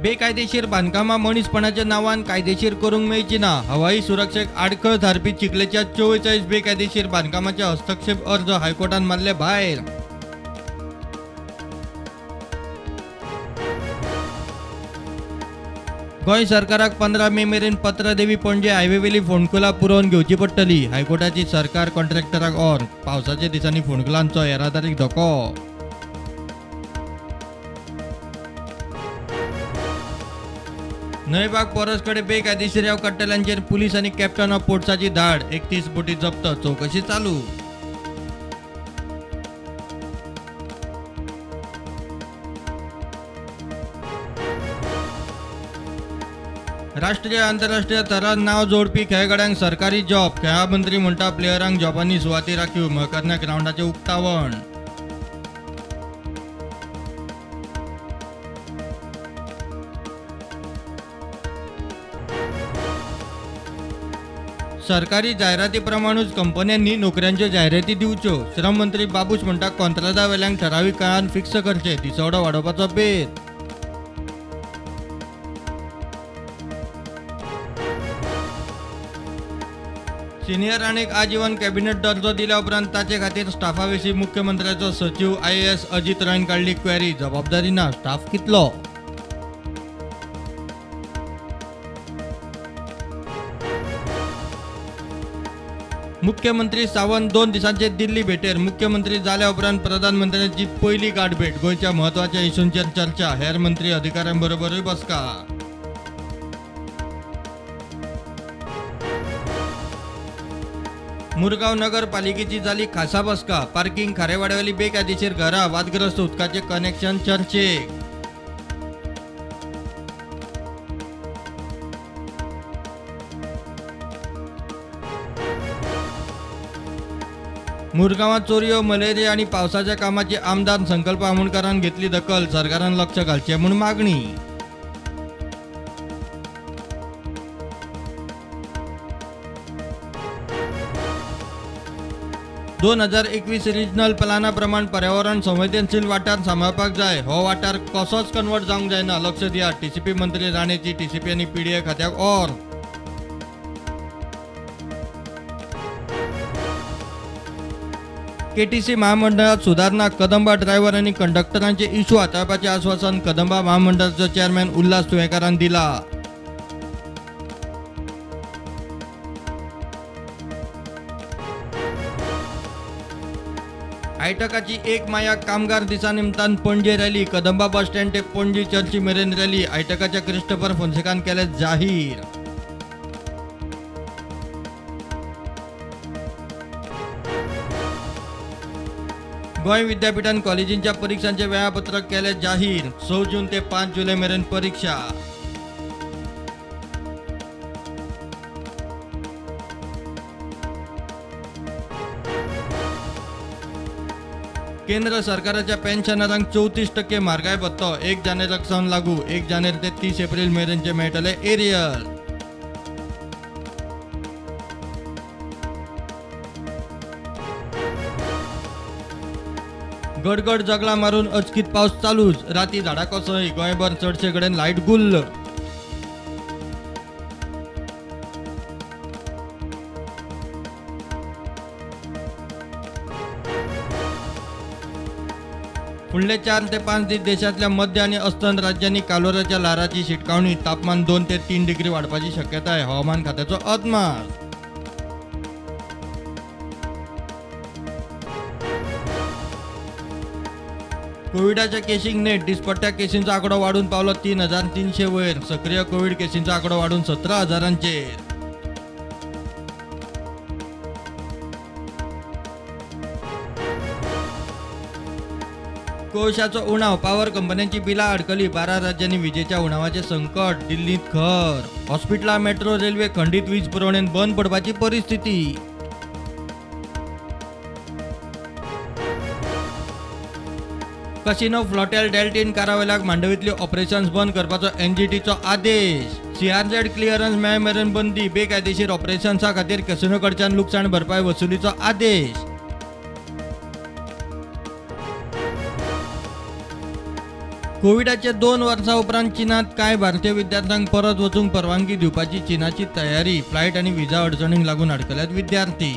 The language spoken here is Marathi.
बेकायदेशीर बांधकामां मनीसपणाच्या नावान कायदेशीर करूंक मेळची ना. हवाई सुरक्षेक आडखळ थारपी चिखलेच्या 44 बेकायदेशीर बांधकामांचे हस्तक्षेप अर्ज हायकोर्टान मारले भायर. गोंय सरकाराक 15 मे मेरेन पत्रादेवी पणजे हायवे वेली फोंडकुलां पुरोवन घेवची पडटली. हायकोर्टाची सरकार कॉन्ट्रॅक्टराक ऑर्डर. पावसाच्या दिसांनी फोंडकुलांचो येरादारीक धोको. नयबाग फॉरेस्ट कडे बेकायदेशीर येव काडटल्यांचेर पुलीस आनी कॅप्टन ऑफ पोर्ट्साची धाड. 31 बोटी जप्त. चौकशी चालू. राष्ट्रीय आंतरराष्ट्रीय थरान नाव जोडपी खेळगड्यांक सरकारी जॉब. खेळा मंत्री म्हणटा प्लेयरांक जॉबांनी सुवाती राखीव. मळकरन्या ग्राउंडाचे उक्तावण. सरकारी जायराती प्रमाणूच कंपन्यांनी नोकऱ्यांच्यो जायराती दिवच्यो. श्रम मंत्री बाबूश म्हणटा कंत्राटा वेल्यांक ठरावीक काळान फिक्स करचे. दिसवडो वाडोवपाचो बेत. सिनियर राणेक आजीवन कॅबिनेट दर्जो दिल्या उपरांत ताचे खातीर स्टाफाविशीं मुख्यमंत्र्याचो सचिव IAS अजित रॉयन काडली क्वेरी. जबाबदारी ना. स्टाफ कितलो? मुख्यमंत्री सावंत 2 दिसांचे दिल्ली भेटेर. मुख्यमंत्री जाल्या उपरांत प्रधानमंत्र्यांची पयली गाठभेट. गोंयच्या म्हत्वाच्या इश्यूंचेर चर्चा. हेर मंत्री अधिकाऱ्यांबरोबरूय बसका. मुरगांव नगरपालिकेची जाली खासा बसका. पार्किंग, खारेवाड्यावेली बेकायदेशीर घरां, वादग्रस्त उदकाचे कनेक्शन चर्चेक. मुरगांवात चोरयो, मलेरिया आणि पावसाच्या कामाची आमदार संकल्प आमोणकरान घेतली दखल. सरकारान लक्ष घालचे म्हूण मागणी. – 2021 रिजनल प्लाना प्रमाण पर्यावरण संवेदनशील वाठार सांबाळपाक जाय. हो वाठार कसोच कन्वर्ट जावंक जायना. लक्ष दिया. TCP मंत्री राणेची TCP आनी PDA खात्याक ऑर्डर. KTC महामंडळात सुधारणा. कदंबा ड्रायव्हर आनी कंडक्टरांचे इश्यू हाताळपाचे आश्वासन कदंबा महामंडळाचो चेअरमॅन उल्हास तुयेकारान दिला. आयटकाची एक माया कामगार दिसा निमतान पणजे रॅली. कदंबा बस स्टँड ते पणजी चर्ची मेरेन रॅली. आयटकाच्या क्रिस्टोफर फोन्सेकान केले जाहीर. गोंय विद्यापीठान कॉलेजींच्या परीक्षांचे वेळापत्रक केले जाहीर. 6 जून ते 5 जुलै मेरेन परीक्षा. केंद्र सरकाराच्या पेन्शनरांक 34% म्हारगाय भत्तो 1 जानेवारीक सावन लागू. 1 जानेवारी ते 30 एप्रिल मेरेनचे मेळटले एरियल. गडगड जगला मारून अचकीत पावस चालूच. राती झाडा कोसळ्ळी. गोंयभर चडशे कडेन लायट गुल्ल. फुडले 4 ते 5 दीस देशातल्या मध्य आणि अस्तंत राज्यांनी कालोराच्या ल्हाराची शिटकावणी. तापमान 2 ते 3 डिग्री वाडपाची शक्यताय. हवामान खात्याचो अदमास. कोविडाच्या केसींक नेट. दिसपट्ट्या केसींचो आकडो वाढून पावलो 3,300 वयर. सक्रिय कोविड केसींचो आकडो वाढून 17,000चेर. कोळशाचो उणाव. पॉवर कंपन्यांची बिलां अडकली. 12 राज्यांनी विजेच्या उणावाचे संकट. दिल्लीत खर. हॉस्पिटलां, मेट्रो, रेल्वे खंडीत. वीज पुरवण्यात बंद पडपाची परिस्थिती. कसिनो फ्लोटेल डेल्टीन कारावेल्याक मांडवीतली ऑपरेशन्स बंद करपाचो NGTचो आदेश. CRZ क्लिअरन्स मेळ मेरेन बंदी. बेकायदेशीर ऑपरेशन्सा खातीर कसिनो कडच्यान लुकसाण भरपाय वसुलीचो आदेश. कोविडाच्या 2 वर्सां उपरांत चीनात कांय भारतीय विद्यार्थ्यांक परत वचूंक परवानगी दिवपाची चीनाची तयारी. फ्लायट आनी व्हिजा अडचणींक लागून अडकल्यात विद्यार्थी.